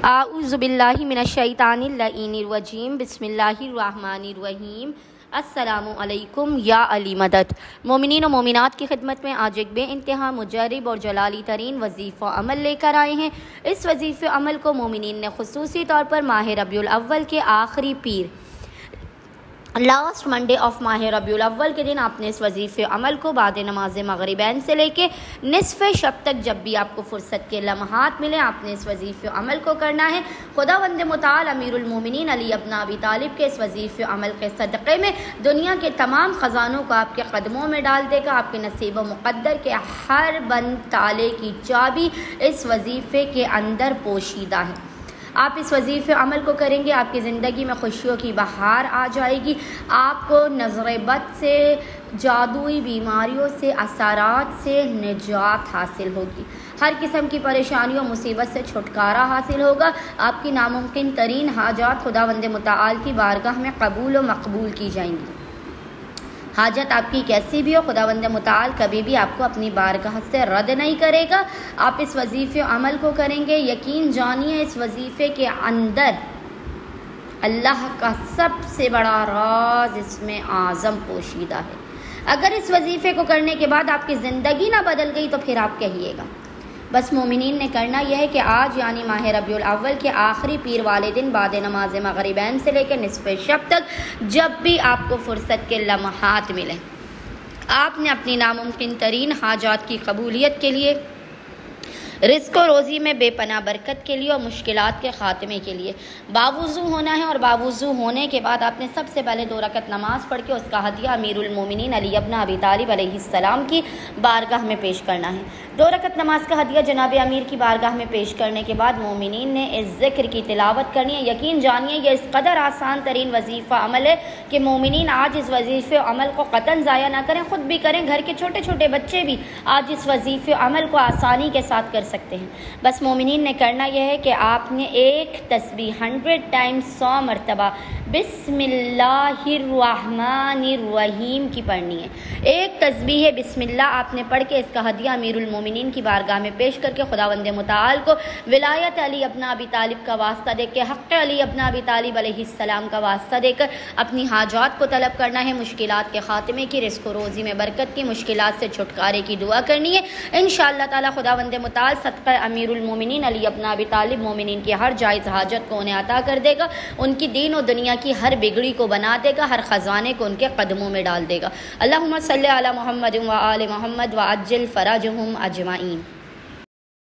اعوذ باللہ من الشیطان اللعین الرجیم بسم اللہ الرحمن الرحیم۔ السلام علیکم یا علی مدد۔ مومنین و مومنات کی خدمت میں آج ایک بے انتہا مجرب اور جلالی ترین وظیفہ عمل لے کر آئے ہیں۔ اس وظیفہ عمل کو مومنین نے خصوصی طور پر ماہ ربیع الاول کے آخری پیر لاسٹ منڈے آف ماہ ربیع الاول کے دن آپ نے اس وظیفہ عمل کو بعد نماز مغربین سے لے کے نصف شب تک جب بھی آپ کو فرصت کے لمحات ملے آپ نے اس وظیفہ عمل کو کرنا ہے۔ خداوند متعال امیر المومنین علی ابن ابی طالب کے اس وظیفہ عمل کے صدقے میں دنیا کے تمام خزانوں کو آپ کے قدموں میں ڈال دے گا۔ آپ کے نصیب و مقدر کے ہر بند تالے کی چابی اس وظیفے کے اندر پوشیدہ ہے۔ آپ اس وظیفہ عمل کو کریں گے، آپ کی زندگی میں خوشیوں کی بہار آ جائے گی، آپ کو نظر بد سے، جادوئی بیماریوں سے، اثرات سے نجات حاصل ہوگی، ہر قسم کی پریشانیوں مصیبت سے چھٹکارا حاصل ہوگا۔ آپ کی ناممکن ترین حاجات خداوند متعال کی بارگاہ میں قبول و مقبول کی جائیں گی۔ حاجت آپ کی کیسی بھی ہو، خداوند متعال کبھی بھی آپ کو اپنی بارگاہ سے رد نہیں کرے گا۔ آپ اس وظیفے عمل کو کریں گے، یقین جانیے اس وظیفے کے اندر اللہ کا سب سے بڑا راز اس میں اعظم پوشیدہ ہے۔ اگر اس وظیفے کو کرنے کے بعد آپ کی زندگی نہ بدل گئی تو پھر آپ کہیے گا۔ بس مومنین نے کرنا یہ ہے کہ آج یعنی ماہ ربیع الاول کے آخری پیر والے دن بعد نماز مغربین سے لے کے نصف شب تک جب بھی آپ کو فرصت کے لمحات ملیں آپ نے اپنی ناممکن ترین حاجات کی قبولیت کے لیے، رزق و روزی میں بے پناہ برکت کے لیے اور مشکلات کے خاتمے کے لیے باوضو ہونا ہے، اور باوضو ہونے کے بعد آپ نے سب سے پہلے 2 رکعت نماز پڑھ کے اس کا ہدیہ امیر المومنین علی ابن ابی طالب علیہ السلام کی بارگاہ میں پیش کرنا ہے۔ 2 رکعت نماز کا ہدیہ جناب امیر کی بارگاہ میں پیش کرنے کے بعد مومنین نے اس ذکر کی تلاوت کرنی ہے۔ یقین جانیے یہ اس قدر آسان ترین وظیفہ عمل ہے کہ مومنین آج اس وظیفہ عمل کو قطعاً ضائع نہ کریں، خود بھی کریں، گھر کے چھوٹے چھوٹے بچے بھی آج اس وظیفہ عمل کو آسانی کے ساتھ کر سکتے ہیں۔ بس مومنین نے کرنا یہ ہے کہ آپ نے ایک تسبیح 100 ٹائمز 100 مرتبہ بسم اللہ الرحمن الرحیم کی پڑھنی ہے۔ ایک تسبیح بسم اللہ آپ نے پڑھ کے اس کا ہدیہ امیر المومنین کی بارگاہ میں پیش کر کے خداوند متعال کو ولایت علی ابن ابی طالب کا واسطہ دے کے، حق علی ابن ابی طالب علیہ السلام کا واسطہ دے کر اپنی حاجات کو طلب کرنا ہے، مشکلات کے خاتمے کی، رزق و روزی میں برکت کی، مشکلات سے چھٹکارے کی دعا کرنی ہے۔ انشاءاللہ تعالی خداوند متعال صدقہ امیر المومنین علی ابن ابی طالب مومنین کی ہر جائز حاجت کو انہیں عطا کر دے گا، ان کی دین و دنیا کی ہر بگڑی کو بنا دے گا، ہر خزانے کو ان کے قدموں میں ڈال دے گا۔ اللہم صلی علی محمد و آل محمد وعجل فرجہم اجمعین۔